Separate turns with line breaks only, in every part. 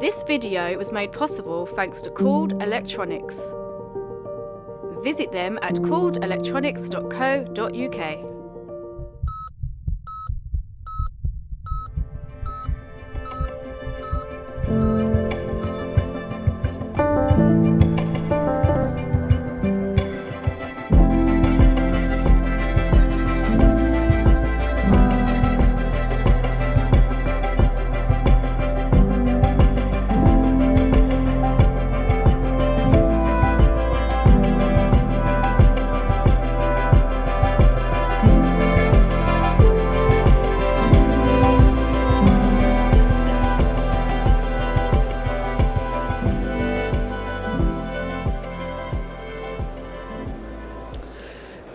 This video was made possible thanks to Chord Electronics. Visit them at chordelectronics.co.uk.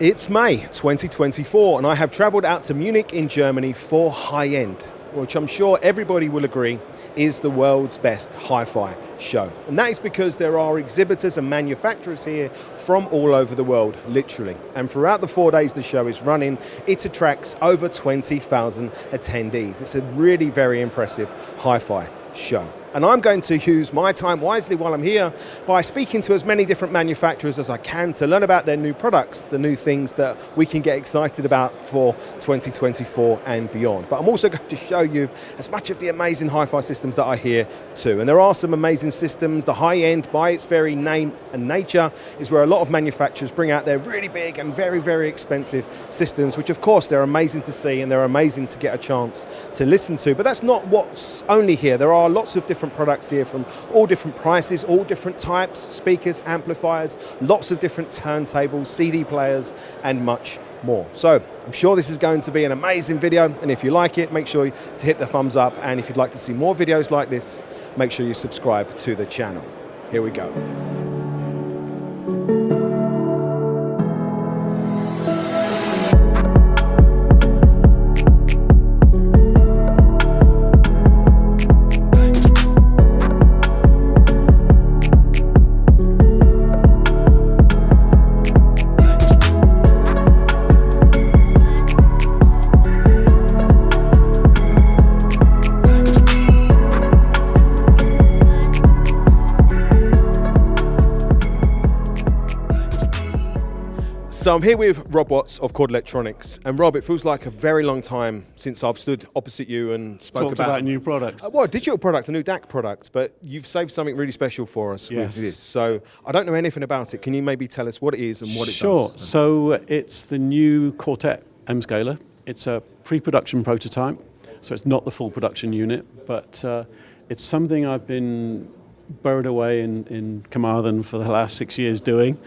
It's May 2024 and I have travelled out to Munich in Germany for High-End, which I'm sure everybody will agree is the world's best hi-fi show. And that is because there are exhibitors and manufacturers here from all over the world, literally. And throughout the 4 days the show is running, it attracts over 20,000 attendees. It's a really very impressive hi-fi show. And I'm going to use my time wisely while I'm here by speaking to as many different manufacturers as I can to learn about their new products, the new things that we can get excited about for 2024 and beyond. But I'm also going to show you as much of the amazing hi-fi systems that are here too. And there are some amazing systems. The high-end, by its very name and nature, is where a lot of manufacturers bring out their really big and very, very expensive systems, which of course they're amazing to see and they're amazing to get a chance to listen to. But that's not what's only here. There are lots of different products here from all different prices, all different types, speakers, amplifiers, lots of different turntables, CD players, and much more. So I'm sure this is going to be an amazing video, and if you like it, make sure to hit the thumbs up, and if you'd like to see more videos like this, make sure you subscribe to the channel. Here we go. So I'm here with Rob Watts of Chord Electronics, and Rob, it feels like a very long time since I've stood opposite you and spoke
about new products.
Well, a digital product, a new DAC product, but you've saved something really special for us with this. So I don't know anything about it. Can you maybe tell us what it is and what it does?
Sure. So it's the new Quartet M Scaler. It's a pre-production prototype, so it's not the full production unit, but it's something I've been buried away in Carmarthen for the last 6 years doing.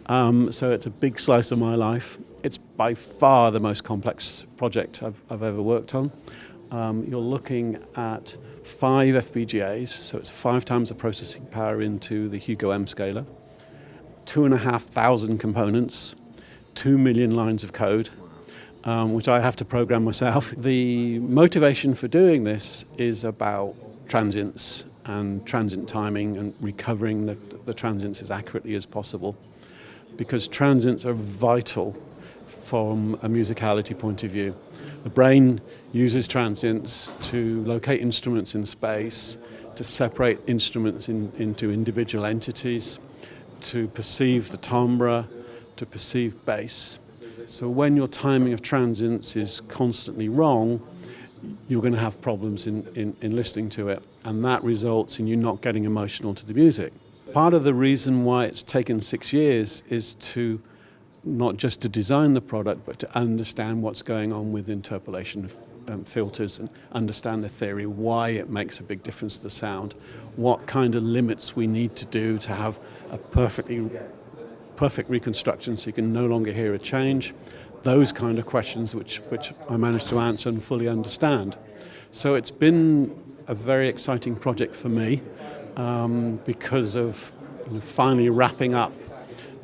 So it's a big slice of my life. It's by far the most complex project I've ever worked on. You're looking at 5 FPGAs, so it's 5 times the processing power into the Hugo M Scaler, 2,500 components, 2 million lines of code, which I have to program myself. The motivation for doing this is about transients and transient timing and recovering the transients as accurately as possible, because transients are vital from a musicality point of view. The brain uses transients to locate instruments in space, to separate instruments into individual entities, to perceive the timbre, to perceive bass. So when your timing of transients is constantly wrong, you're going to have problems in listening to it, and that results in you not getting emotional to the music. Part of the reason why it's taken 6 years is to not just to design the product, but to understand what's going on with interpolation filters and understand the theory, why it makes a big difference to the sound, what kind of limits we need to do to have a perfect reconstruction so you can no longer hear a change. Those kind of questions which I managed to answer and fully understand. So it's been a very exciting project for me. Because of finally wrapping up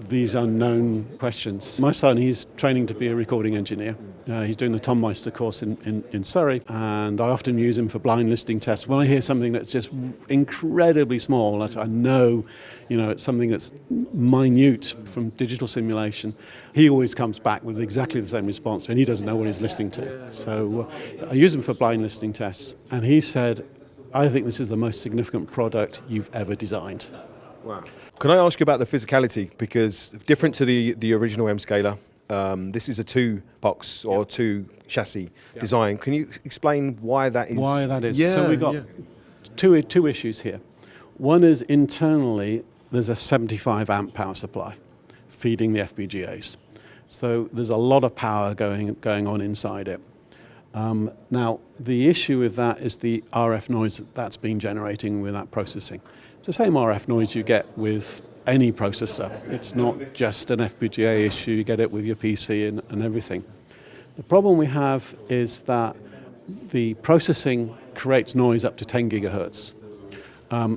these unknown questions. My son, he's training to be a recording engineer. He's doing the Tom Meister course in Surrey, and I often use him for blind listening tests. When I hear something that's just incredibly small, that I know, it's something that's minute from digital simulation, he always comes back with exactly the same response, and he doesn't know what he's listening to. So I use him for blind listening tests, and he said, I think this is the most significant product you've ever designed.
Wow. Can I ask you about the physicality? Because different to the original M scaler, this is a two-box or two chassis design. Can you explain why that is?
Why that is?
Yeah,
so we've got two issues here. One is internally, there's a 75 amp power supply feeding the FPGAs. So there's a lot of power going on inside it. Now, the issue with that is the RF noise that's been generating with that processing. It's the same RF noise you get with any processor. It's not just an FPGA issue, you get it with your PC and everything. The problem we have is that the processing creates noise up to 10 gigahertz.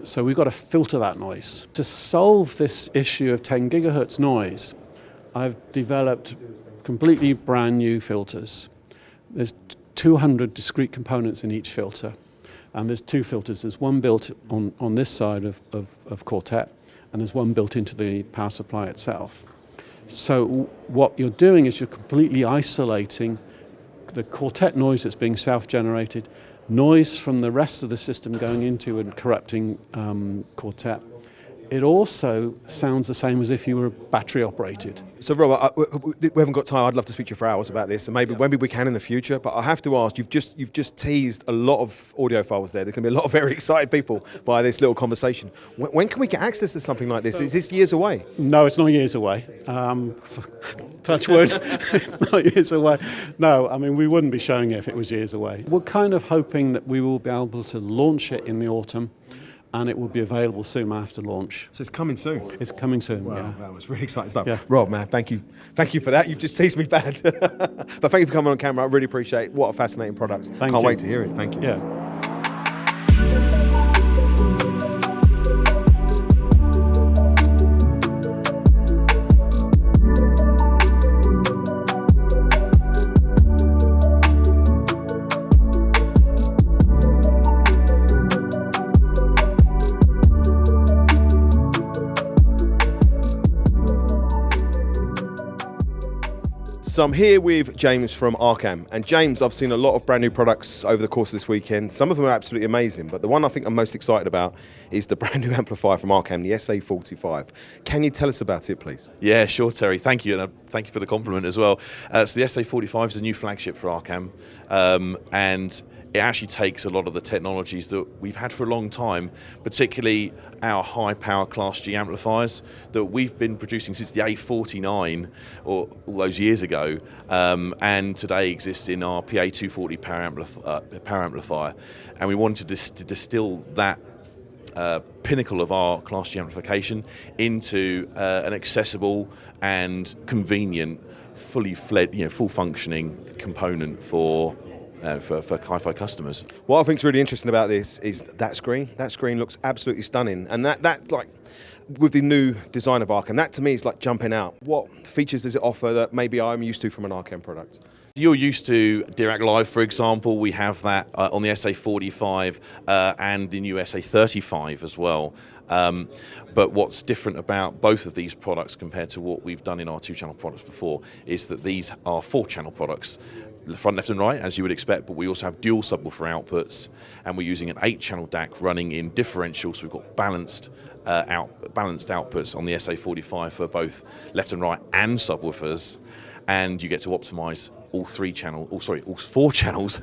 So we've got to filter that noise. To solve this issue of 10 gigahertz noise, I've developed completely brand new filters. There's 200 discrete components in each filter. And there's two filters. There's one built on this side of Quartet, and there's one built into the power supply itself. So what you're doing is you're completely isolating the Quartet noise that's being self-generated, noise from the rest of the system going into and corrupting Quartet. It also sounds the same as if you were battery operated.
So Robert, we haven't got time. I'd love to speak to you for hours about this, and maybe we can in the future. But I have to ask, you've just teased a lot of audiophiles there. There's going to be a lot of very excited people by this little conversation. When can we get access to something like this? Is this years away?
No, it's not years away. Touch wood, it's not years away. No, I mean, we wouldn't be showing it if it was years away. We're kind of hoping that we will be able to launch it in the autumn, and it will be available soon after launch.
So it's coming soon?
It's coming soon,
Wow,
yeah.
that was really exciting stuff.
Yeah.
Rob, man, thank you for that. You've just teased me bad. But thank you for coming on camera. I really appreciate it. What a fascinating product.
Can't
wait to hear it. Thank you.
Yeah.
So I'm here with James from Arcam. And James, I've seen a lot of brand new products over the course of this weekend. Some of them are absolutely amazing, but the one I think I'm most excited about is the brand new amplifier from Arcam, the SA45. Can you tell us about it, please?
Yeah, sure, Terry. Thank you, and thank you for the compliment as well. So the SA45 is a new flagship for Arcam, and it actually takes a lot of the technologies that we've had for a long time, particularly our high power Class G amplifiers that we've been producing since the A49 or all those years ago, and today exists in our PA240 power amplifier. And we wanted to distill that pinnacle of our Class G amplification into an accessible and convenient, fully fledged, full functioning component for HiFi customers.
What I think is really interesting about this is that screen. That screen looks absolutely stunning, and that like with the new design of Arcam, that to me is like jumping out. What features does it offer that maybe I'm used to from an Arcam product?
You're used to Dirac Live, for example. We have that on the SA45 and the new SA35 as well. But what's different about both of these products compared to what we've done in our two-channel products before is that these are four-channel products. Front, left and right, as you would expect, but we also have dual subwoofer outputs, and we're using an 8-channel DAC running in differential, so we've got balanced outputs on the SA45 for both left and right and subwoofers, and you get to optimize all four channels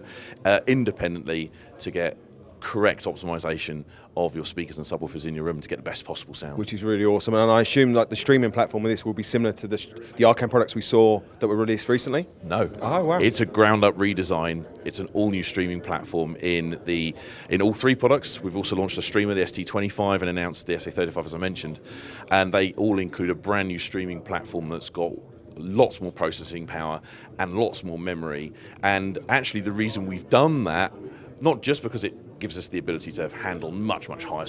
independently to get correct optimization of your speakers and subwoofers in your room to get the best possible sound.
Which is really awesome, and I assume like the streaming platform of this will be similar to the Arcam products we saw that were released recently?
No.
Oh, wow.
It's a ground-up redesign. It's an all-new streaming platform in all three products. We've also launched a streamer, the ST25, and announced the SA35, as I mentioned, and they all include a brand new streaming platform that's got lots more processing power and lots more memory. And actually the reason we've done that, not just because it gives us the ability to handle much higher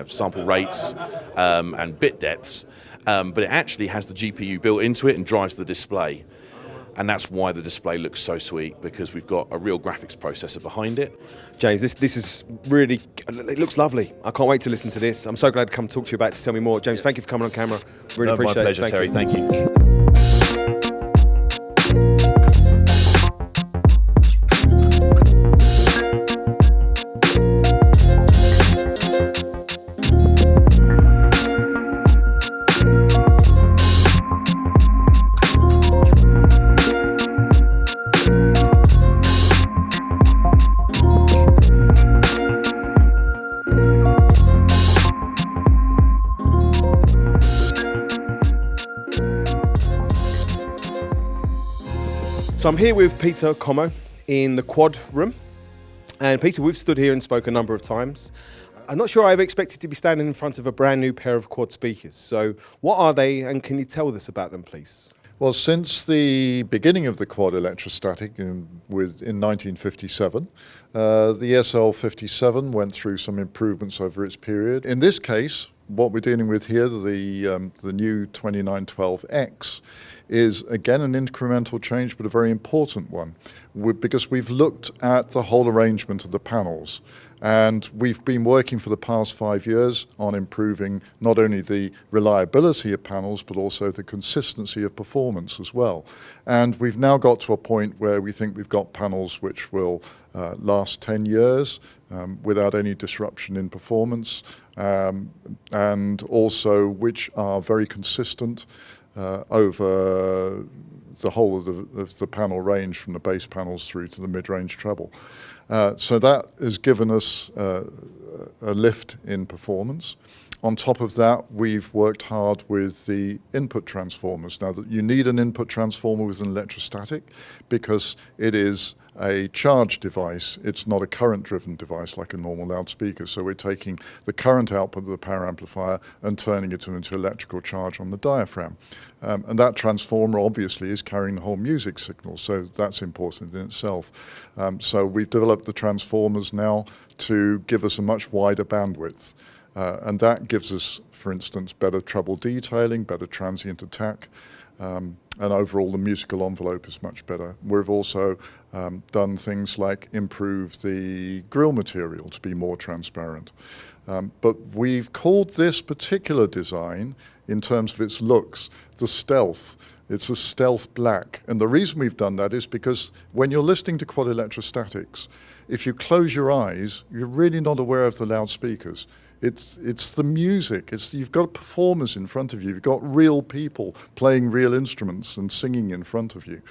sample rates and bit depths, but it actually has the GPU built into it and drives the display. And that's why the display looks so sweet, because we've got a real graphics processor behind it.
James, this is really, it looks lovely. I can't wait to listen to this. I'm so glad to come talk to you about it, to tell me more. James, thank you for coming on camera. Really appreciate it.
My pleasure, Terry. Thank you.
So I'm here with Peter Como in the Quad room. And Peter, we've stood here and spoke a number of times. I'm not sure I ever expected to be standing in front of a brand new pair of quad speakers. So what are they, and can you tell us about them, please?
Well, since the beginning of the quad electrostatic in 1957, the SL57 went through some improvements over its period. In this case, what we're dealing with here, the new 2912X, is again an incremental change, but a very important one, because we've looked at the whole arrangement of the panels. And we've been working for the past 5 years on improving not only the reliability of panels, but also the consistency of performance as well. And we've now got to a point where we think we've got panels which will last 10 years without any disruption in performance, and also which are very consistent over the whole of the panel range, from the bass panels through to the mid-range treble. So that has given us a lift in performance. On top of that, we've worked hard with the input transformers. Now, you need an input transformer with an electrostatic because it is a charge device. It's not a current-driven device like a normal loudspeaker. So we're taking the current output of the power amplifier and turning it into electrical charge on the diaphragm. And that transformer obviously is carrying the whole music signal, so that's important in itself. So we've developed the transformers now to give us a much wider bandwidth. And that gives us, for instance, better treble detailing, better transient attack, and overall the musical envelope is much better. We've also done things like improve the grill material to be more transparent. But we've called this particular design, in terms of its looks, the Stealth. It's a stealth black. And the reason we've done that is because when you're listening to quad electrostatics, if you close your eyes, you're really not aware of the loudspeakers. It's the music. You've got performers in front of you. You've got real people playing real instruments and singing in front of you.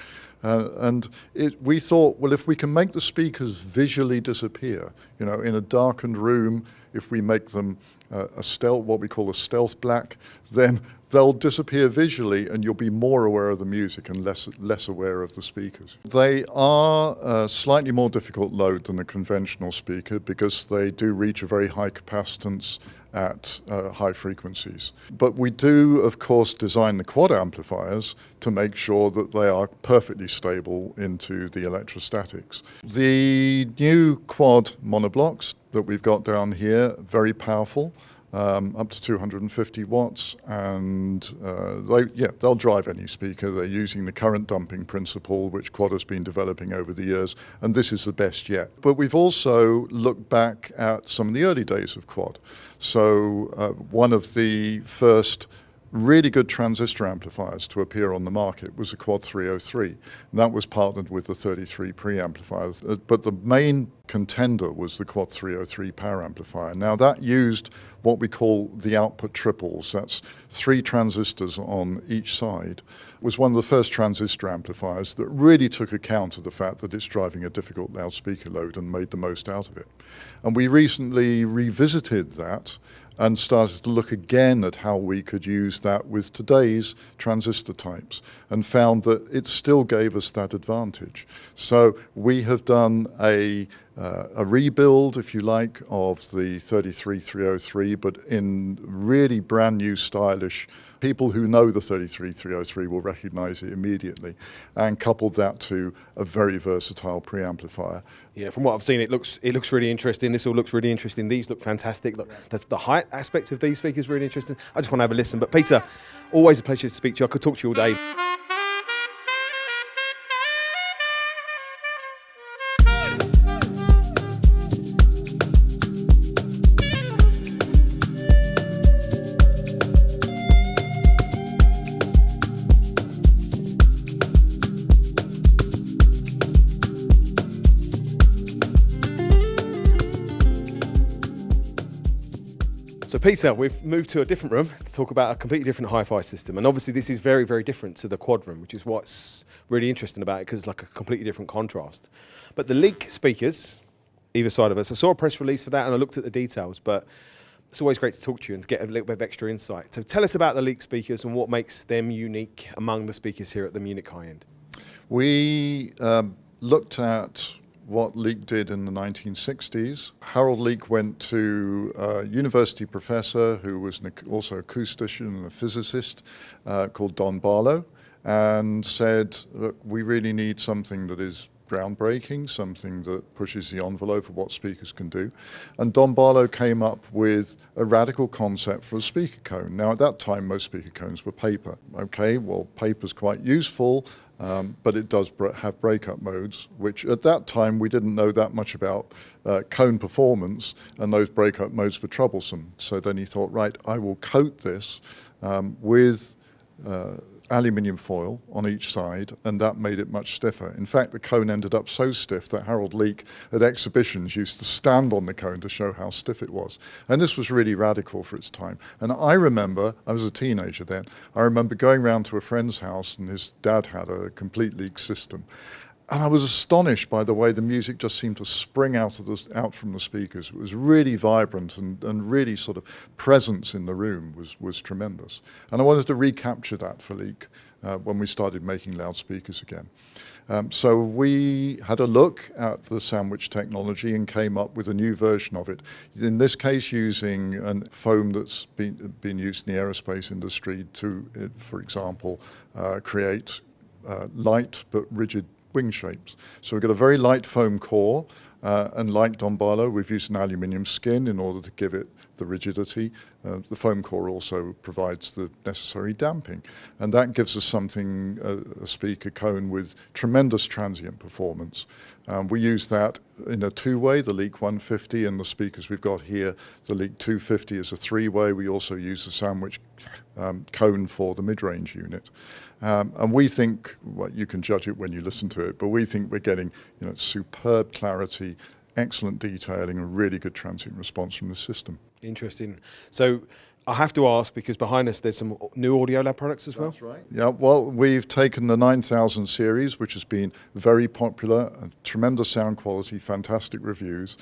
We thought, well, if we can make the speakers visually disappear, in a darkened room, if we make them what we call a stealth black, then they'll disappear visually and you'll be more aware of the music and less aware of the speakers. They are a slightly more difficult load than a conventional speaker because they do reach a very high capacitance at high frequencies. But we do, of course, design the quad amplifiers to make sure that they are perfectly stable into the electrostatics. The new quad monoblocks that we've got down here, very powerful. Up to 250 watts, and they'll drive any speaker. They're using the current dumping principle, which Quad has been developing over the years, and this is the best yet. But we've also looked back at some of the early days of Quad. So one of the first really good transistor amplifiers to appear on the market was the Quad 303. And that was partnered with the 33 preamplifiers. But the main contender was the Quad 303 power amplifier. Now that used what we call the output triples. That's 3 transistors on each side. It was one of the first transistor amplifiers that really took account of the fact that it's driving a difficult loudspeaker load and made the most out of it. And we recently revisited that and started to look again at how we could use that with today's transistor types, and found that it still gave us that advantage. So we have done a rebuild, if you like, of the 33303, but in really brand new stylish. People who know the 33303 will recognize it immediately, and coupled that to a very versatile preamplifier.
Yeah, from what I've seen, it looks really interesting. This all looks really interesting. These look fantastic. Look, the height aspect of these speakers is really interesting. I just want to have a listen. But Peter, always a pleasure to speak to you. I could talk to you all day. So Peter, we've moved to a different room to talk about a completely different hi-fi system. And obviously this is very, very different to the quad room, which is what's really interesting about it, because it's like a completely different contrast. But the Leak speakers, either side of us, I saw a press release for that and I looked at the details, but it's always great to talk to you and to get a little bit of extra insight. So tell us about the Leak speakers and what makes them unique among the speakers here at the Munich high end.
We looked at what Leek did in the 1960s. Harold Leek went to a university professor who was also an acoustician and a physicist called Don Barlow, and said, look, we really need something that is groundbreaking, something that pushes the envelope of what speakers can do. And Don Barlow came up with a radical concept for a speaker cone. Now, at that time, most speaker cones were paper. Okay, well, paper's quite useful, but it does have breakup modes, which at that time we didn't know that much about cone performance, and those breakup modes were troublesome. So then he thought, right, I will coat this with aluminium foil on each side, and that made it much stiffer. In fact, the cone ended up so stiff that Harold Leek at exhibitions used to stand on the cone to show how stiff it was. And this was really radical for its time. And I remember, I was a teenager then, I remember going round to a friend's house and his dad had a complete Leek system. And I was astonished by the way the music just seemed to spring out from the speakers. It was really vibrant and really sort of presence in the room was tremendous. And I wanted to recapture that for Leek when we started making loudspeakers again. So we had a look at the sandwich technology and came up with a new version of it. In this case, using a foam that's been used in the aerospace industry to, for example, create light but rigid wing shapes. So we've got a very light foam core, and like Don Barlow, we've used an aluminium skin in order to give it the rigidity. The foam core also provides the necessary damping, and that gives us something, a speaker cone with tremendous transient performance. We use that in a two-way, the Leek 150, and the speakers we've got here, the Leek 250 is a three-way. We also use the sandwich cone for the mid-range unit. And we think, well, you can judge it when you listen to it, but we think we're getting superb clarity, excellent detailing, and really good transient response from the system.
Interesting. So I have to ask, because behind us there's some new Audiolab products as well.
That's right. Yeah, well, we've taken the 9000 series, which has been very popular, tremendous sound quality, fantastic reviews,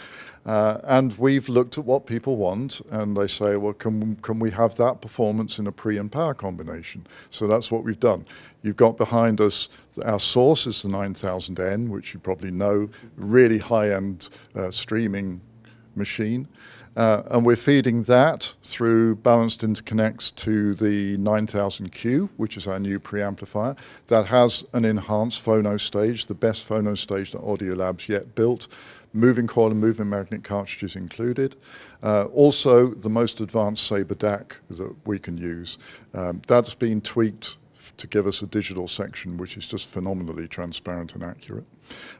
and we've looked at what people want, and they say, well, can we have that performance in a pre and power combination? So that's what we've done. You've got behind us, our source is the 9000N, which you probably know, really high-end streaming machine. And we're feeding that through balanced interconnects to the 9000Q, which is our new preamplifier. That has an enhanced phono stage, the best phono stage that Audiolab's yet built. Moving coil and moving magnet cartridges included. Also, the most advanced Sabre DAC that we can use. That's been tweaked to give us a digital section, which is just phenomenally transparent and accurate.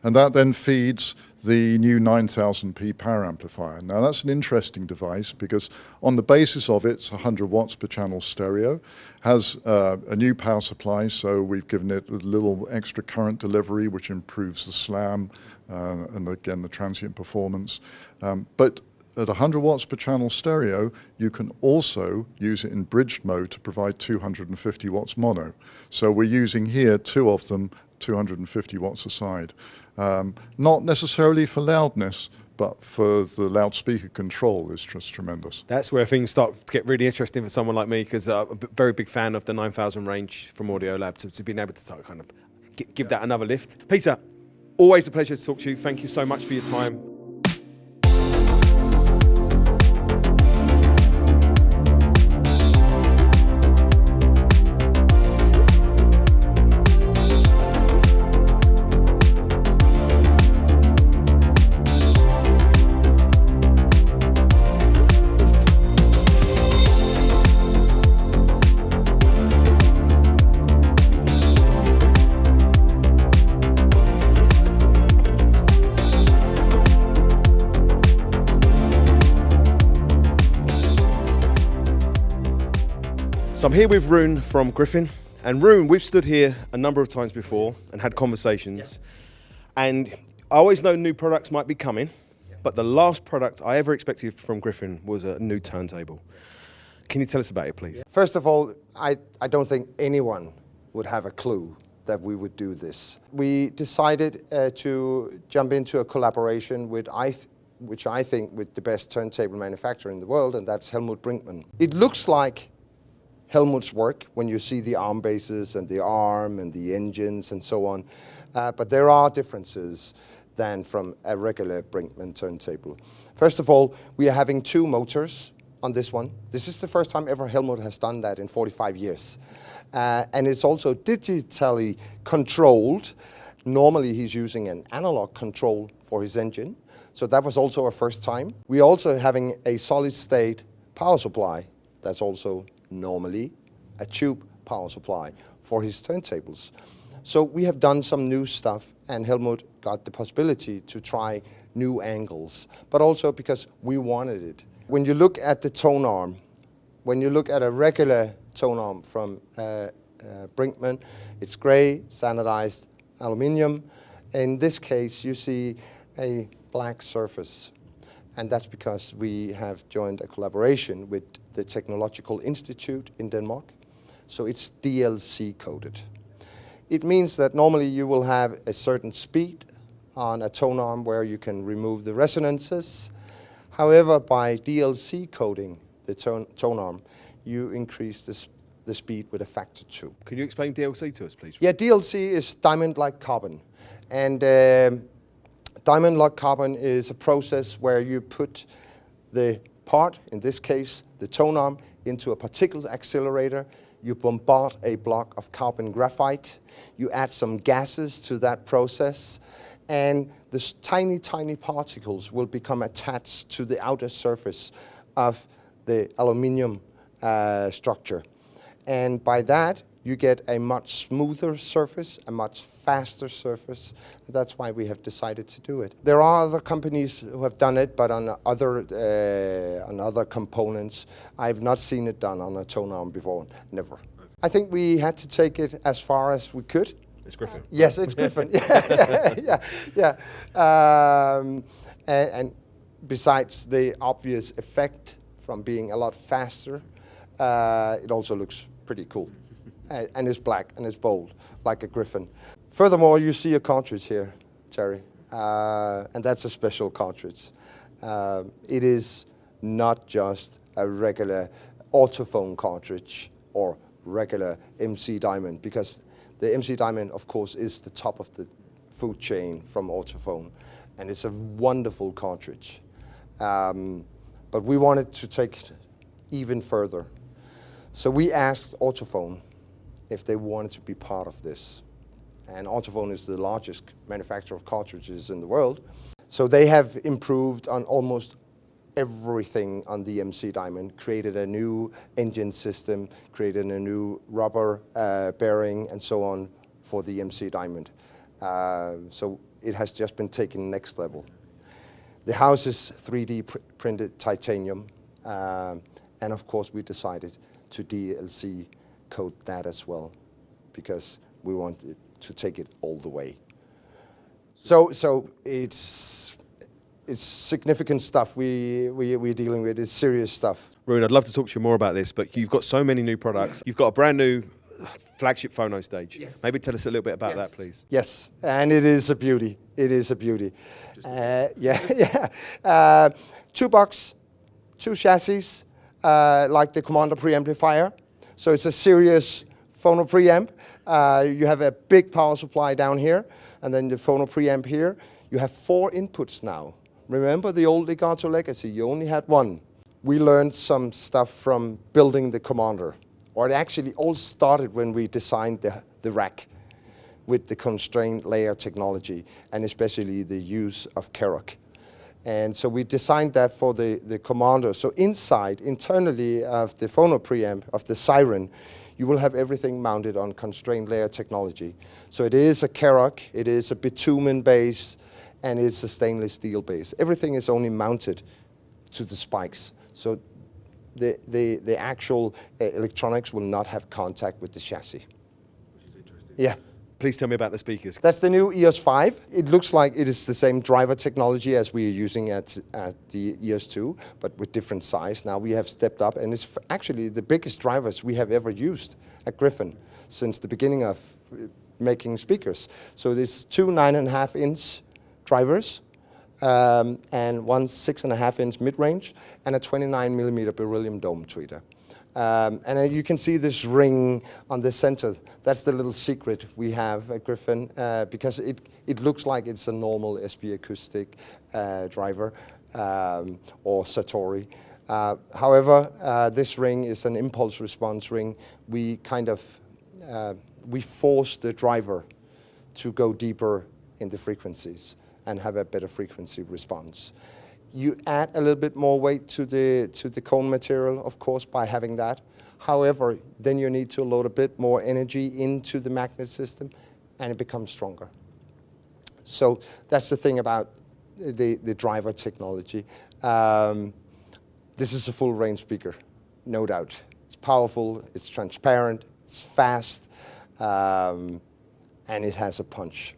And that then feeds the new 9000p power amplifier. Now that's an interesting device because on the basis of it, it's 100 watts per channel stereo, has a new power supply, so we've given it a little extra current delivery, which improves the slam and again the transient performance. But at 100 watts per channel stereo, you can also use it in bridged mode to provide 250 watts mono. So we're using here two of them, 250 watts a side. Not necessarily for loudness, but for the loudspeaker control is just tremendous.
That's where things start to get really interesting for someone like me, because I'm a very big fan of the 9000 range from Audiolab, to being able to start kind of give that another lift. Peter, always a pleasure to talk to you. Thank you so much for your time. So I'm here with Rune from Gryphon, and Rune, we've stood here a number of times before and had conversations, and I always know new products might be coming, but the last product I ever expected from Gryphon was a new turntable. Can you tell us about it, please?
First of all, I don't think anyone would have a clue that we would do this. We decided to jump into a collaboration with which I think with the best turntable manufacturer in the world, and that's Helmut Brinkmann. It looks like Helmut's work when you see the arm bases and the arm and the engines and so on. But there are differences than from a regular Brinkmann turntable. First of all, we are having 2 motors on this one. This is the first time ever Helmut has done that in 45 years. And it's also digitally controlled. Normally he's using an analog control for his engine. So that was also our first time. We're also having a solid state power supply. That's also normally a tube power supply for his turntables. So we have done some new stuff, and Helmut got the possibility to try new angles, but also because we wanted it. When you look at the tone arm, when you look at a regular tone arm from Brinkmann, it's gray, standardized aluminum. In this case, you see a black surface. And that's because we have joined a collaboration with the Technological Institute in Denmark. So it's DLC coded. It means that normally you will have a certain speed on a tone arm where you can remove the resonances. However, by DLC coding the tone arm, you increase the speed with a factor 2.
Can you explain DLC to us, please?
Yeah, DLC is diamond-like carbon. And diamond-like carbon is a process where you put the part, in this case, the tone arm, into a particle accelerator. You bombard a block of carbon graphite. You add some gases to that process. And the tiny, tiny particles will become attached to the outer surface of the aluminum structure. And by that, you get a much smoother surface, a much faster surface. That's why we have decided to do it. There are other companies who have done it, but on other components. I've not seen it done on a tone arm before, never. Okay. I think we had to take it as far as we could.
It's Gryphon.
Yes, it's Gryphon. yeah. And besides the obvious effect from being a lot faster, it also looks pretty cool. And it's black and it's bold, like a Gryphon. Furthermore, you see a cartridge here, Terry, and that's a special cartridge. It is not just a regular autophone cartridge or regular MC Diamond, because the MC Diamond, of course, is the top of the food chain from autophone, and it's a wonderful cartridge. But we wanted to take it even further. So we asked Autophone if they wanted to be part of this. And Autophone is the largest manufacturer of cartridges in the world. So they have improved on almost everything on the MC Diamond, created a new engine system, created a new rubber bearing and so on for the MC Diamond. So it has just been taken next level. The house is 3D printed titanium. And of course we decided to DLC code that as well, because we wanted to take it all the way. So it's significant stuff we're dealing with. It's serious stuff.
Rune, I'd love to talk to you more about this, but you've got so many new products. You've got a brand new flagship phono stage. Yes. Maybe tell us a little bit about that, please.
Yes, and it is a beauty. It is a beauty. Yeah. 2 box, 2 chassis, like the Commander preamplifier. So it's a serious phono preamp. You have a big power supply down here, and then the phono preamp here. You have 4 inputs now. Remember the old Legato Legacy, you only had 1. We learned some stuff from building the Commander, or it actually all started when we designed the rack with the constrained layer technology, and especially the use of Keroc. And so we designed that for the Commander. So inside, internally of the phono preamp, of the Siren, you will have everything mounted on constrained layer technology. So it is a Keroc, it is a bitumen base, and it's a stainless steel base. Everything is only mounted to the spikes. So the actual electronics will not have contact with the chassis.
Which is interesting.
Yeah.
Please tell me about the speakers.
That's the new EOS 5. It looks like it is the same driver technology as we are using at the EOS 2, but with different size. Now we have stepped up, and it's actually the biggest drivers we have ever used at Gryphon since the beginning of making speakers. So there's 2 9.5-inch drivers, and one 6.5-inch mid-range, and a 29mm beryllium dome tweeter. And then you can see this ring on the center. That's the little secret we have at Gryphon, because it looks like it's a normal SB acoustic driver or Satori. However, this ring is an impulse response ring. We kind of we force the driver to go deeper in the frequencies and have a better frequency response. You add a little bit more weight to the cone material, of course, by having that. However, then you need to load a bit more energy into the magnet system, and it becomes stronger. So that's the thing about the driver technology. This is a full range speaker, no doubt. It's powerful, it's transparent, it's fast, and it has a punch.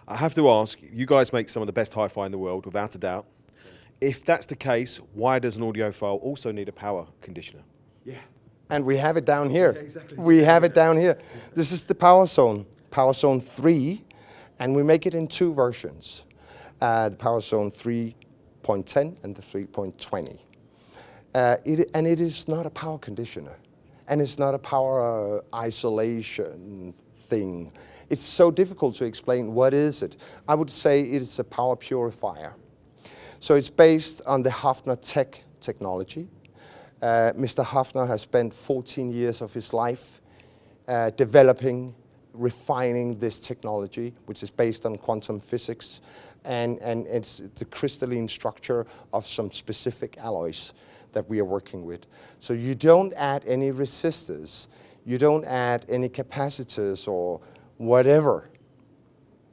I have to ask, you guys make some of the best hi-fi in the world, without a doubt. If that's the case, why does an audiophile also need a power conditioner? Yeah.
And we have it down here.
Yeah, exactly.
We have it down here. This is the Power Zone 3, and we make it in two versions. The Power Zone 3.10 and the 3.20. And it is not a power conditioner, and it's not a power isolation thing. It's so difficult to explain what is it. I would say it is a power purifier. So it's based on the Hafner Tech technology. Mr. Hafner has spent 14 years of his life developing, refining this technology, which is based on quantum physics, and it's the crystalline structure of some specific alloys that we are working with. So you don't add any resistors, you don't add any capacitors or whatever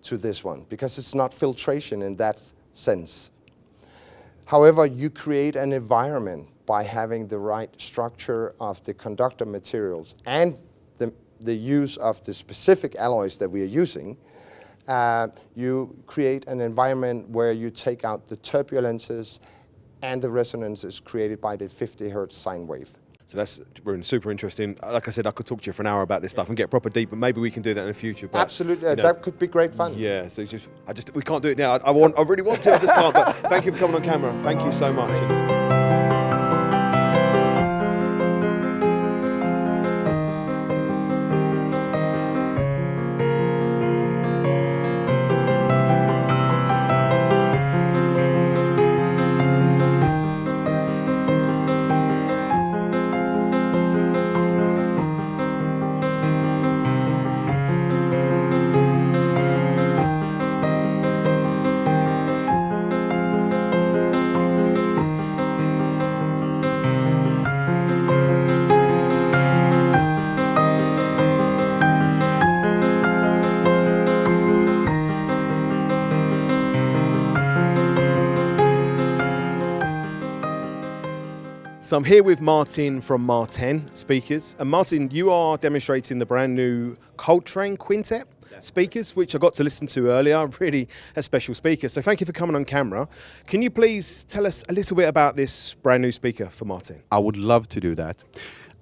to this one, because it's not filtration in that sense. However, you create an environment by having the right structure of the conductor materials and the use of the specific alloys that we are using. You create an environment where you take out the turbulences and the resonances created by the 50 hertz sine wave.
So that's super interesting. Like I said, I could talk to you for an hour about this stuff and get proper deep, but maybe we can do that in the future. But,
absolutely,
you know,
that could be great fun.
Yeah, so it's just we can't do it now. I really want to, I just can't. But thank you for coming on camera. Thank you so much. So I'm here with Marten from Marten Speakers. And Marten, you are demonstrating the brand new Coltrane Quintet speakers, which I got to listen to earlier. Really a special speaker. So thank you for coming on camera. Can you please tell us a little bit about this brand new speaker for Marten?
I would love to do that.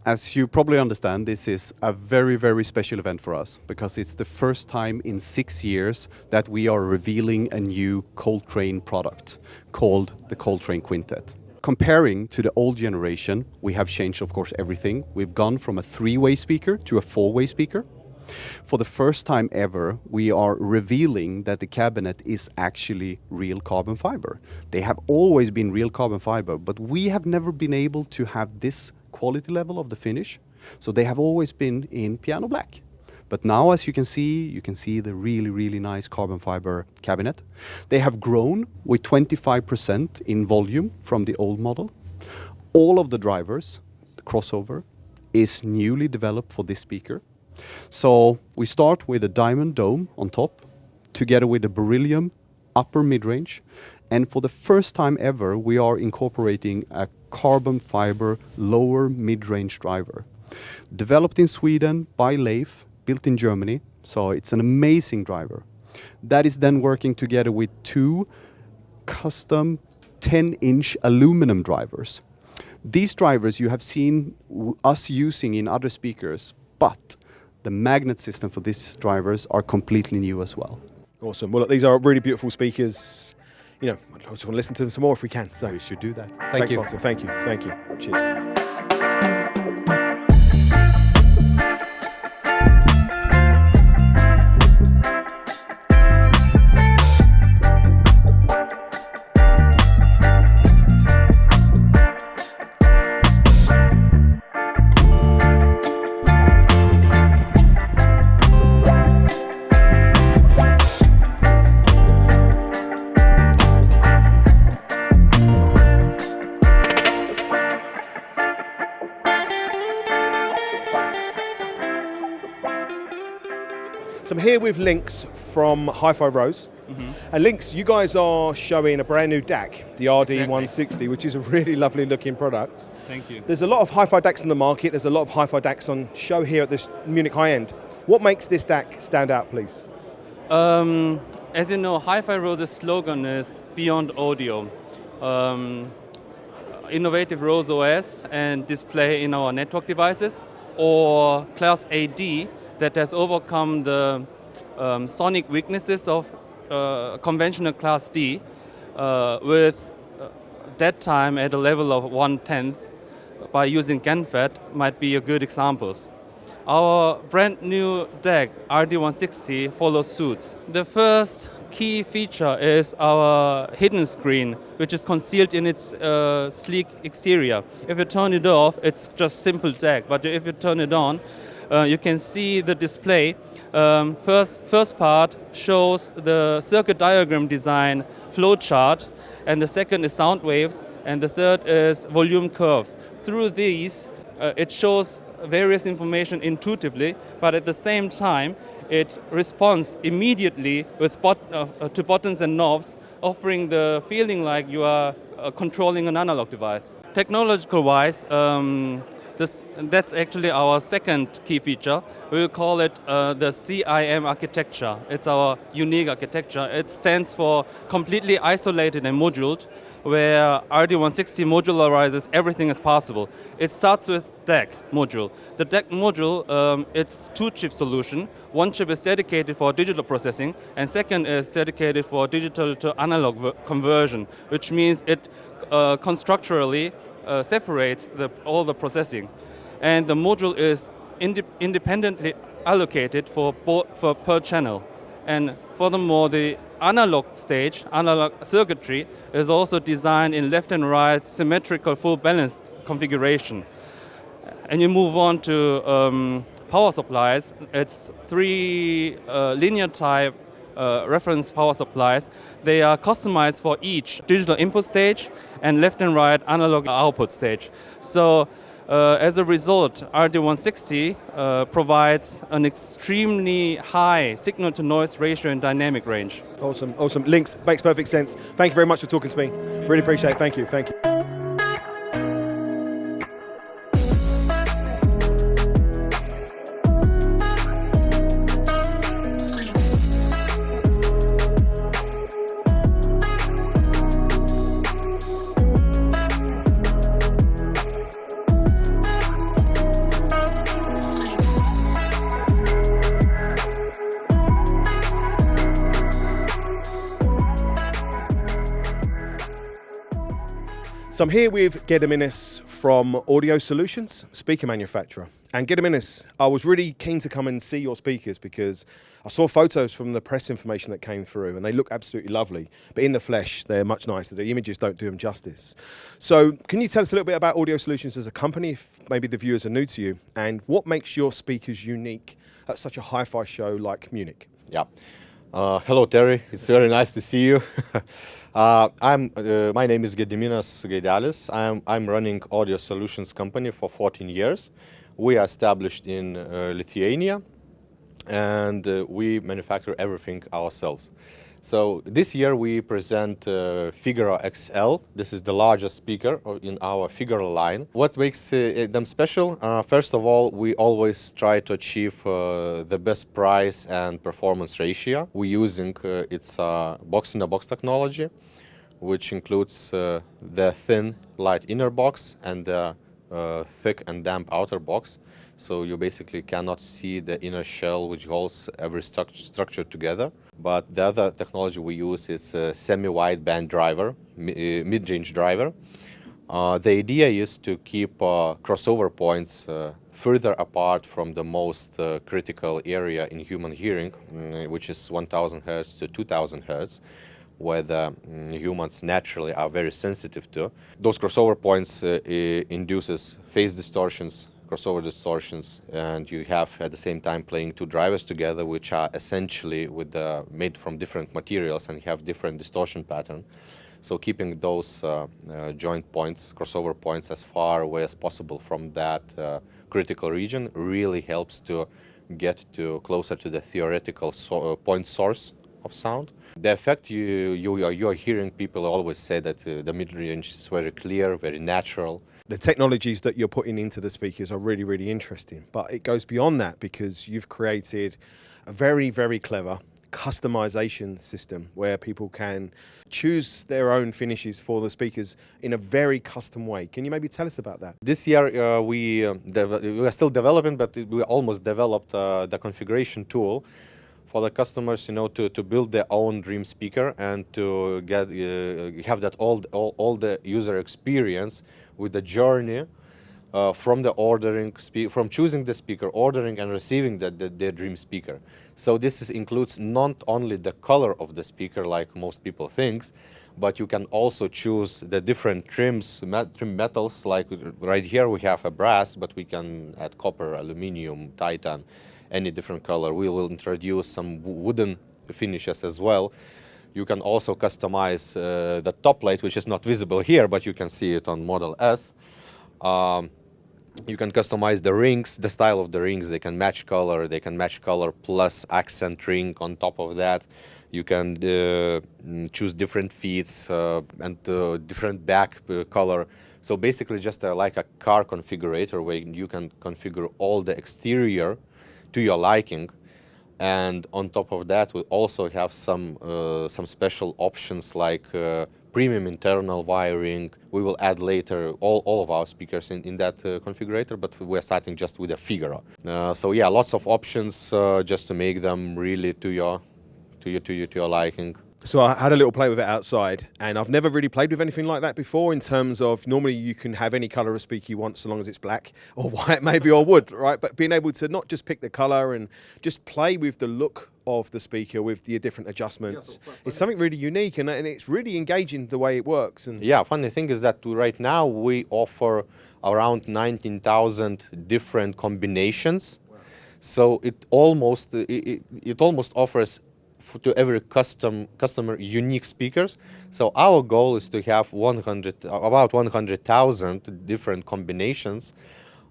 As you probably understand, this is a very, very special event for us because it's the first time in 6 years that we are revealing a new Coltrane product called the Coltrane Quintet. Comparing to the old generation, we have changed, of course, everything. We've gone from a 3-way speaker to a 4-way speaker. For the first time ever, we are revealing that the cabinet is actually real carbon fiber. They have always been real carbon fiber, but we have never been able to have this quality level of the finish. So they have always been in piano black. But now, as you can see the really, really nice carbon fiber cabinet. They have grown with 25% in volume from the old model. All of the drivers, the crossover, is newly developed for this speaker. So we start with a diamond dome on top, together with a beryllium upper mid-range. And for the first time ever, we are incorporating a carbon fiber lower mid-range driver. Developed in Sweden by Leif, built in Germany, so it's an amazing driver. That is then working together with 2 custom 10-inch aluminum drivers. These drivers you have seen us using in other speakers, but the magnet system for these drivers are completely new as well.
Awesome. Well, look, these are really beautiful speakers. You know, I just want to listen to them some more if we can. So
we should do that.
Thanks,
you.
Marten. Thank you. Cheers. So I'm here with Lynx from HiFi Rose. And Lynx, you guys are showing a brand new DAC, the RD160, which is a really lovely looking product.
Thank you.
There's a lot of HiFi DACs on the market. There's a lot of HiFi DACs on show here at this Munich high end. What makes this DAC stand out, please?
As you know, HiFi Rose's slogan is Beyond Audio. Innovative Rose OS and display in our network devices, or Class AD that has overcome the sonic weaknesses of conventional Class D with dead time at a level of 1/10 by using GANFET might be a good examples. Our brand new DAC, RD160, follows suit. The first key feature is our hidden screen, which is concealed in its sleek exterior. If you turn it off, it's just simple DAC, but if you turn it on, you can see the display. First part shows the circuit diagram design flowchart, and the second is sound waves, and the third is volume curves. Through these, it shows various information intuitively, but at the same time, it responds immediately with to buttons and knobs, offering the feeling like you are controlling an analog device. Technological-wise, that's actually our second key feature. We'll call it the CIM architecture. It's our unique architecture. It stands for completely isolated and moduled, where RD160 modularizes everything as possible. It starts with DAC module. The DAC module, it's two-chip solution. One chip is dedicated for digital processing, and second is dedicated for digital to analog conversion, which means it constructurally separates all the processing. And the module is independently allocated for per channel. And furthermore, the analog stage, analog circuitry, is also designed in left and right symmetrical full balanced configuration. And you move on to power supplies. It's three linear type reference power supplies. They are customized for each digital input stage and left and right analog output stage. So as a result, RD160 provides an extremely high signal-to-noise ratio and dynamic range.
Awesome, awesome. Lynx, makes perfect sense. Thank you very much for talking to me. Really appreciate it. Thank you, thank you. So I'm here with Gediminas from Audio Solutions, speaker manufacturer. And Gediminas, I was really keen to come and see your speakers because I saw photos from the press information that came through and they look absolutely lovely. But in the flesh, they're much nicer. The images don't do them justice. So can you tell us a little bit about Audio Solutions as a company, if maybe the viewers are new to you, and what makes your speakers unique at such a hi-fi show like Munich?
Yeah. Hello, Terry. It's very nice to see you. My name is Gediminas Gaidalis. I'm running Audio Solutions company for 14 years. We are established in Lithuania, and we manufacture everything ourselves. So this year we present Figaro XL. This is the largest speaker in our Figaro line. What makes them special? First of all, we always try to achieve the best price and performance ratio. We're using its box-in-a-box technology, which includes the thin, light inner box and the thick and damp outer box. So you basically cannot see the inner shell which holds every structure together. But the other technology we use is a semi-wideband driver, mid-range driver. The idea is to keep crossover points further apart from the most critical area in human hearing, which is 1000 Hertz to 2000 Hertz, where the humans naturally are very sensitive to. Those crossover points induces phase distortions, crossover distortions, and you have at the same time playing two drivers together, which are essentially made from different materials and have different distortion pattern. So keeping those joint points, crossover points, as far away as possible from that critical region really helps to get to closer to the theoretical point source of sound. The effect you are hearing, people always say that the mid-range is very clear, very natural.
The technologies that you're putting into the speakers are really, really interesting, but it goes beyond that because you've created a very, very clever customization system where people can choose their own finishes for the speakers in a very custom way. Can you maybe tell us about that?
This year we are still developing, but we almost developed the configuration tool for the customers, to build their own dream speaker and to get have that all the user experience with the journey from the from choosing the speaker, ordering and receiving their dream speaker. So this includes not only the color of the speaker, like most people think, but you can also choose the different trim metals. Like right here we have a brass, but we can add copper, aluminum, titan, any different color. We will introduce some wooden finishes as well. You can also customize the top plate, which is not visible here, but you can see it on Model S. You can customize the rings, the style of the rings. They can match color. They can match color plus accent ring on top of that. You can choose different feet and different back color. So basically just like a car configurator where you can configure all the exterior to your liking. And on top of that, we also have some special options like premium internal wiring. We will add later all of our speakers in that configurator, but we're starting just with a Figaro. So yeah, lots of options just to make them really to your liking.
So I had a little play with it outside, and I've never really played with anything like that before in terms of normally you can have any colour of speaker you want so long as it's black or white maybe or wood, right? But being able to not just pick the colour and just play with the look of the speaker with the different adjustments, it's something really unique and it's really engaging the way it works. And
yeah, funny thing is that right now we offer around 19,000 different combinations. Wow. So it almost offers to every customer unique speakers. So our goal is to have about 100,000 different combinations,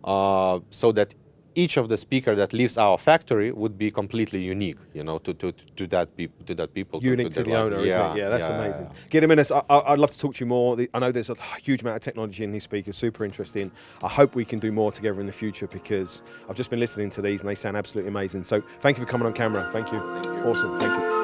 so that each of the speaker that leaves our factory would be completely unique, to that people.
Unique to the owner, isn't it? Yeah, that's amazing.
Yeah.
Get a minute. I'd love to talk to you more. I know there's a huge amount of technology in these speakers, super interesting. I hope we can do more together in the future because I've just been listening to these and they sound absolutely amazing. So thank you for coming on camera. Thank you. Awesome. Thank you.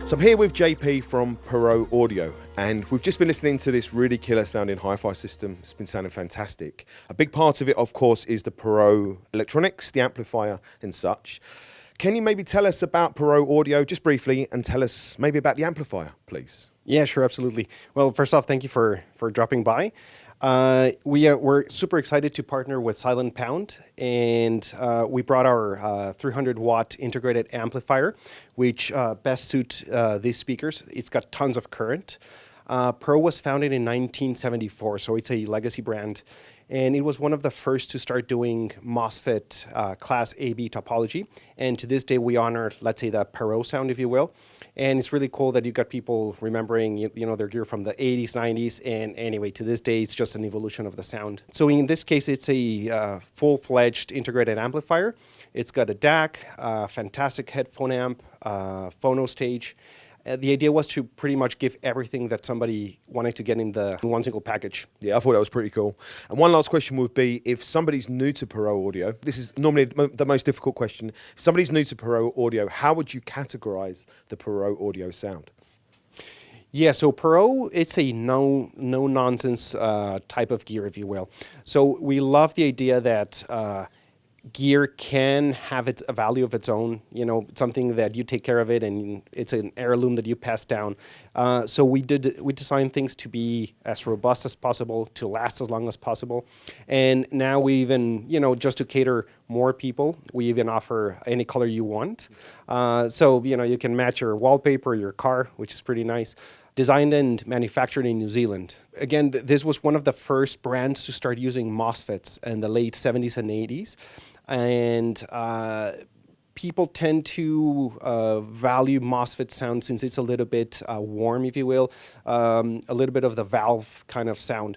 So I'm here with JP from Perreaux Audio, and we've just been listening to this really killer sounding hi-fi system. It's been sounding fantastic. A big part of it, of course, is the Perreaux Electronics, the amplifier and such. Can you maybe tell us about Perreaux Audio just briefly and tell us maybe about the amplifier, please?
Yeah, sure, absolutely. Well, first off, thank you for dropping by. We're super excited to partner with Silent Pound, and we brought our 300 watt integrated amplifier, which best suits these speakers. It's got tons of current. Perreaux was founded in 1974, so it's a legacy brand, and it was one of the first to start doing MOSFET class AB topology. And to this day, we honor, let's say, the Perreaux sound, if you will. And it's really cool that you got people remembering, their gear from the 80s, 90s, and anyway, to this day, it's just an evolution of the sound. So in this case, it's a full-fledged integrated amplifier. It's got a DAC, fantastic headphone amp, phono stage. The idea was to pretty much give everything that somebody wanted to get in one single package.
Yeah, I thought that was pretty cool. And one last question would be, if somebody's new to Perreaux Audio, this is normally the most difficult question. If somebody's new to Perreaux Audio, how would you categorize the Perreaux Audio sound?
Yeah, so Perreaux, it's a no-nonsense type of gear, if you will. So we love the idea that gear can have a value of its own, something that you take care of it and it's an heirloom that you pass down. So we designed things to be as robust as possible, to last as long as possible. And now we even, just to cater more people, we even offer any color you want. So, you can match your wallpaper, your car, which is pretty nice. Designed and manufactured in New Zealand. Again, this was one of the first brands to start using MOSFETs in the late 70s and 80s. And people tend to value MOSFET sound since it's a little bit warm, if you will, a little bit of the valve kind of sound.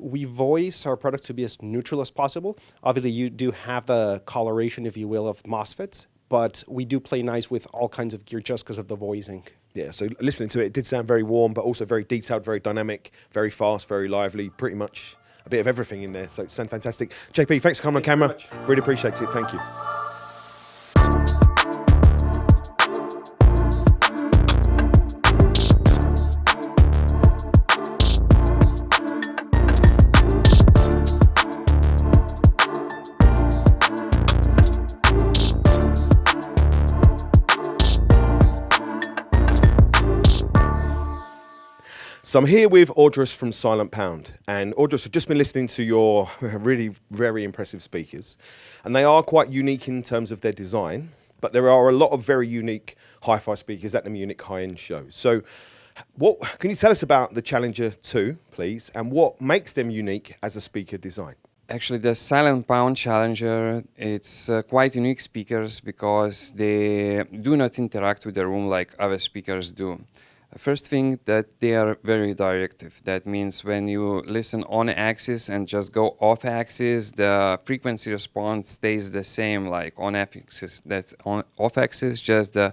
We voice our products to be as neutral as possible. Obviously, you do have the coloration, if you will, of MOSFETs, but we do play nice with all kinds of gear just because of the voicing.
Yeah, so listening to it, it did sound very warm, but also very detailed, very dynamic, very fast, very lively, pretty much a bit of everything in there. So it sounded fantastic. JP, thanks for coming on camera. Really appreciate it. Thank you. So I'm here with Audrus from Silent Pound, and Audrus, I've just been listening to your really very impressive speakers, and they are quite unique in terms of their design, but there are a lot of very unique hi-fi speakers at the Munich high-end show. So what can you tell us about the Challenger 2, please, and what makes them unique as a speaker design?
Actually, the Silent Pound Challenger, it's quite unique speakers because they do not interact with the room like other speakers do. First thing, that they are very directive. That means when you listen on axis and just go off axis, the frequency response stays the same like on axis. That on off axis, just the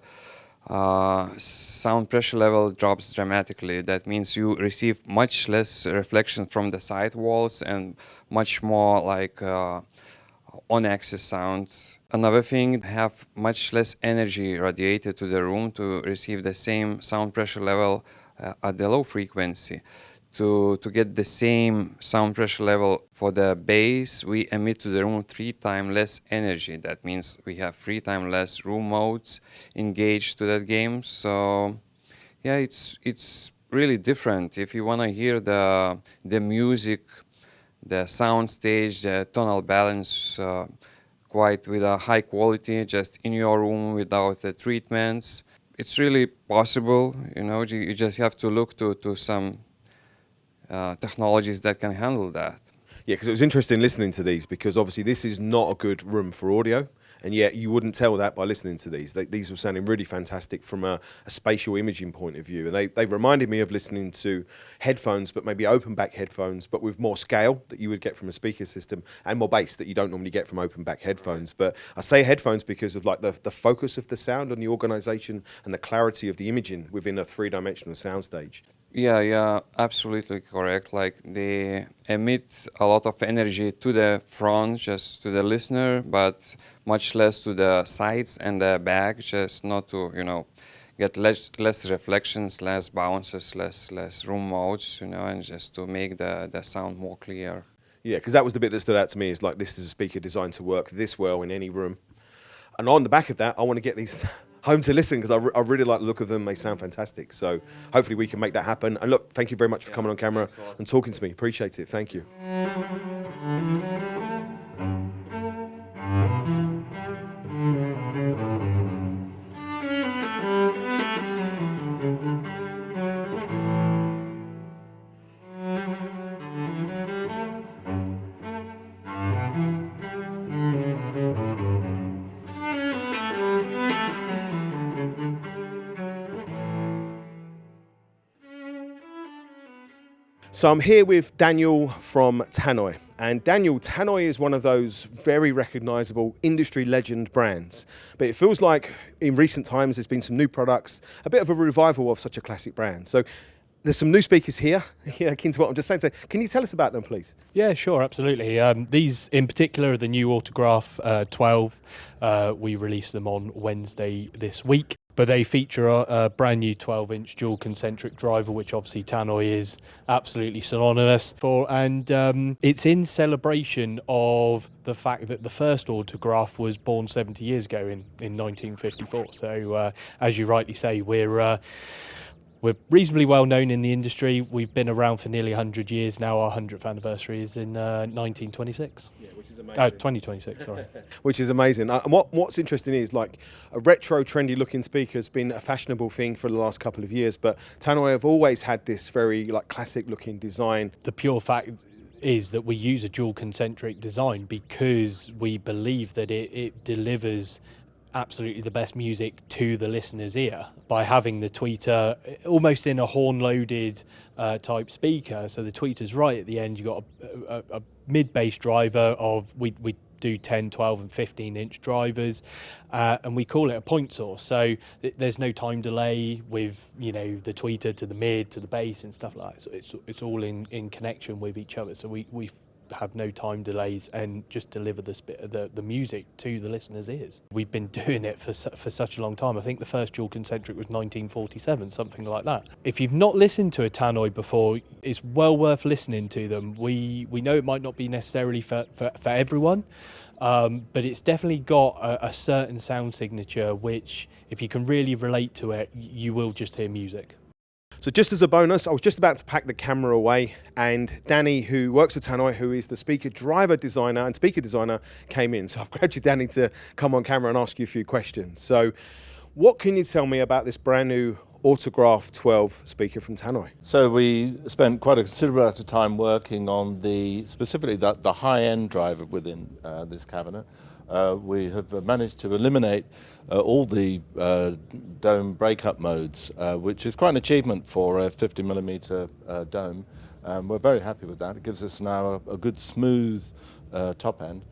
sound pressure level drops dramatically. That means you receive much less reflection from the side walls and much more like on-axis sounds. Another thing, have much less energy radiated to the room to receive the same sound pressure level at the low frequency. To get the same sound pressure level for the bass, we emit to the room 3 times less energy. That means we have 3 times less room modes engaged to that game. So yeah, it's really different. If you want to hear the music, the sound stage, the tonal balance, quite with a high quality, just in your room without the treatments. It's really possible, you just have to look to some technologies that can handle that.
Yeah, because it was interesting listening to these, because obviously this is not a good room for audio, and yet you wouldn't tell that by listening to these. These were sounding really fantastic from a spatial imaging point of view, and they reminded me of listening to headphones, but maybe open back headphones, but with more scale that you would get from a speaker system, and more bass that you don't normally get from open back headphones. But I say headphones because of like the focus of the sound and the organization and the clarity of the imaging within a 3-dimensional soundstage.
Yeah, absolutely correct. Like they emit a lot of energy to the front, just to the listener, but much less to the sides and the back, just not to, get less reflections, less bounces, less room modes, and just to make the sound more clear.
Yeah, because that was the bit that stood out to me, is like, this is a speaker designed to work this well in any room. And on the back of that, I want to get these home to listen, because I really like the look of them. They sound fantastic. So hopefully we can make that happen. And look, thank you very much for coming on camera and talking to me. Appreciate it. Thank you. So I'm here with Daniel from Tannoy. And Daniel, Tannoy is one of those very recognizable industry legend brands. But it feels like in recent times there's been some new products, a bit of a revival of such a classic brand. So there's some new speakers here, akin to what I'm just saying. So can you tell us about them, please?
Yeah, sure, absolutely. These in particular are the new Autograph 12. We released them on Wednesday this week. But they feature a brand new 12-inch dual concentric driver, which obviously Tannoy is absolutely synonymous for. And it's in celebration of the fact that the first Autograph was born 70 years ago in 1954. So as you rightly say, we're reasonably well known in the industry. We've been around for nearly 100 years now. Our 100th anniversary is in 1926.
Yeah, which is amazing.
2026, sorry.
Which is amazing. And what's interesting is like a retro, trendy looking speaker has been a fashionable thing for the last couple of years, but Tannoy have always had this very like classic looking design.
The pure fact is that we use a dual concentric design because we believe that it delivers absolutely the best music to the listener's ear by having the tweeter almost in a horn-loaded type speaker. So the tweeter's right at the end. You've got a mid-bass driver of, we do 10, 12 and 15-inch drivers, and we call it a point source. So there's no time delay with, you know, the tweeter to the mid, to the bass and stuff like that. So it's all in connection with each other. So we have no time delays and just deliver the music to the listener's ears. We've been doing it for such a long time. I think the first dual concentric was 1947, something like that. If you've not listened to a Tannoy before, it's well worth listening to them. We know it might not be necessarily for everyone, but it's definitely got a certain sound signature which, if you can really relate to it, you will just hear music.
So just as a bonus, I was just about to pack the camera away and Danny, who works at Tannoy, who is the speaker driver designer and speaker designer, came in. So I've grabbed you, Danny, to come on camera and ask you a few questions. So what can you tell me about this brand new Autograph 12 speaker from Tannoy?
So we spent quite a considerable amount of time working on specifically the high-end driver within this cabinet. We have managed to eliminate all the dome breakup modes, which is quite an achievement for a 50mm dome. We're very happy with that. It gives us now a good smooth top end.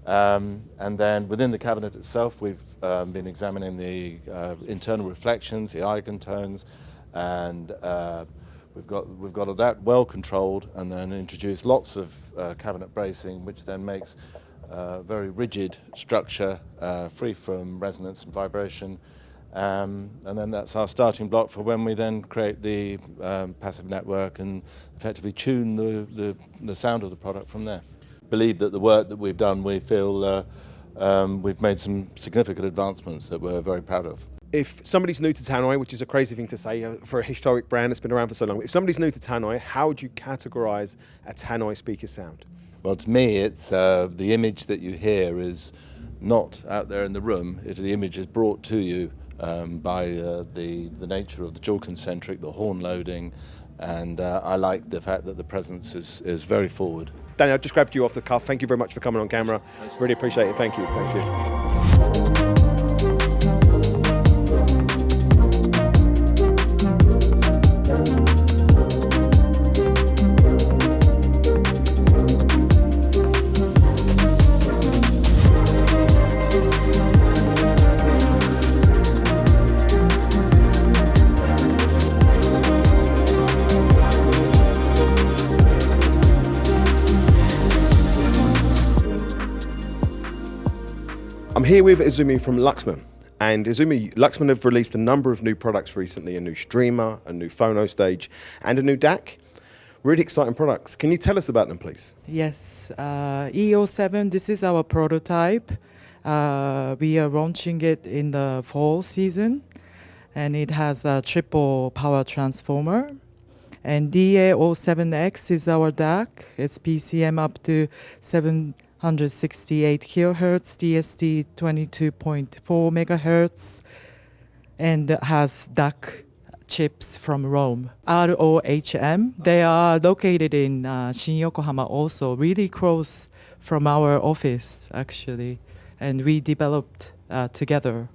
And then within the cabinet itself, we've been examining the internal reflections, the eigentones, and we've got that well controlled, and then introduced lots of cabinet bracing, which then makes very rigid structure, free from resonance and vibration, and then that's our starting block for when we then create the passive network and effectively tune the sound of the product from there. Believe that the work that we've done, we feel we've made some significant advancements that we're very proud of.
If somebody's new to Tannoy, which is a crazy thing to say for a historic brand that's been around for so long, if somebody's new to Tannoy, how would you categorize a Tannoy speaker sound?
Well, to me, it's the image that you hear is not out there in the room. The image is brought to you by the nature of the dual concentric, the horn loading, and I like the fact that the presence is very forward.
Daniel, I just grabbed you off the cuff. Thank you very much for coming on camera. Really appreciate it. Thank you. Thank you. I'm here with Izumi from Luxman. And Izumi, Luxman have released a number of new products recently, a new streamer, a new phono stage, and a new DAC. Really exciting products. Can you tell us about them, please?
Yes, EO7, this is our prototype. We are launching it in the fall season, and it has a triple power transformer. And DA07X is our DAC. It's PCM up to 768 kilohertz, DSD 22.4 megahertz, and has DAC chips from Rome. ROHM, they are located in Shin Yokohama, also really close from our office actually, and we developed together.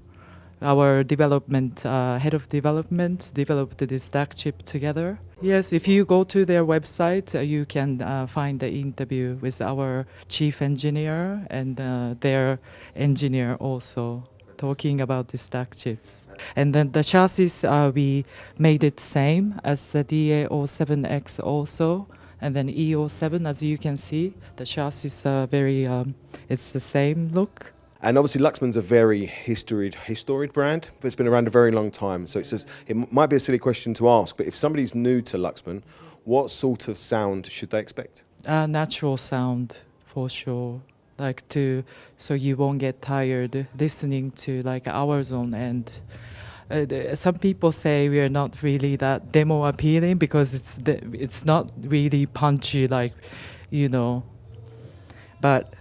Our development head of development developed this DAC chip together. Yes, if you go to their website, you can find the interview with our chief engineer and their engineer also talking about the DAC chips. And then the chassis, we made it same as the DA07X also. And then EO7, as you can see, the chassis is very, it's the same look.
And obviously Luxman's a very historied brand, but it's been around a very long time. So it might be a silly question to ask, but if somebody's new to Luxman, what sort of sound should they expect?
Natural sound, for sure. So you won't get tired listening to like hours on end. Some people say we are not really that demo appealing because it's not really punchy, but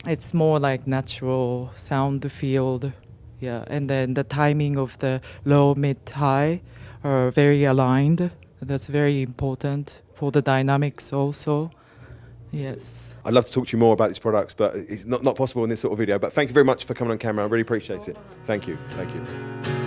it's more like natural sound field, yeah. And then the timing of the low, mid, high are very aligned. That's very important for the dynamics also. Yes.
I'd love to talk to you more about these products, but it's not possible in this sort of video. But thank you very much for coming on camera. I really appreciate it. Thank you. Thank you.